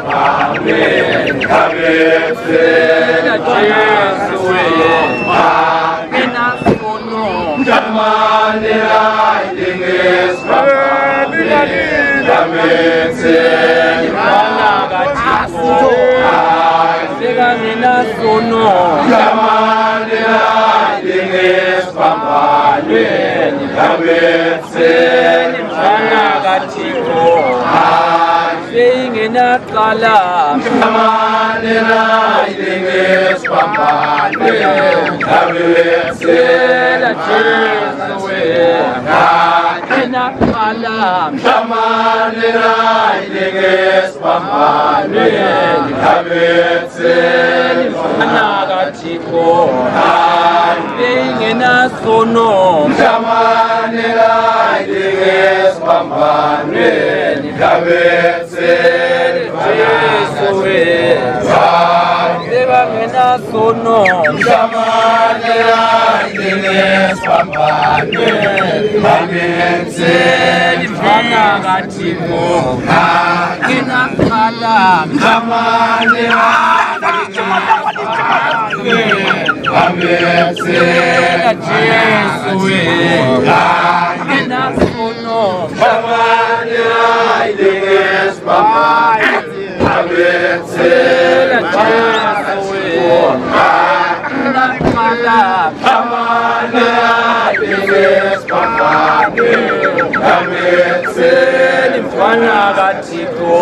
Pambane kabetse Jesu Magina sono Jamanera Dinges Pambane kabetse Managatico Magina sono Jamanera Dinges Pambane kabetse Managatico Ingena kalam Jamanera Dinges Pambane kabetse Jesu Ingena kalam Jamanera Dinges Pambane kabetse Managatico Ingena sono Jamanera Dinges Pambane kabetse Jesu Devangena sono Jamanera Dinges Pambane kabetse Managatico Ingena kalam Jamanera kabetse Jesu Ingena sono Jamanera Dinges Pambane kabetse Jesu Ingena kalam Jamanera Dinges Pambane kabetse Managatico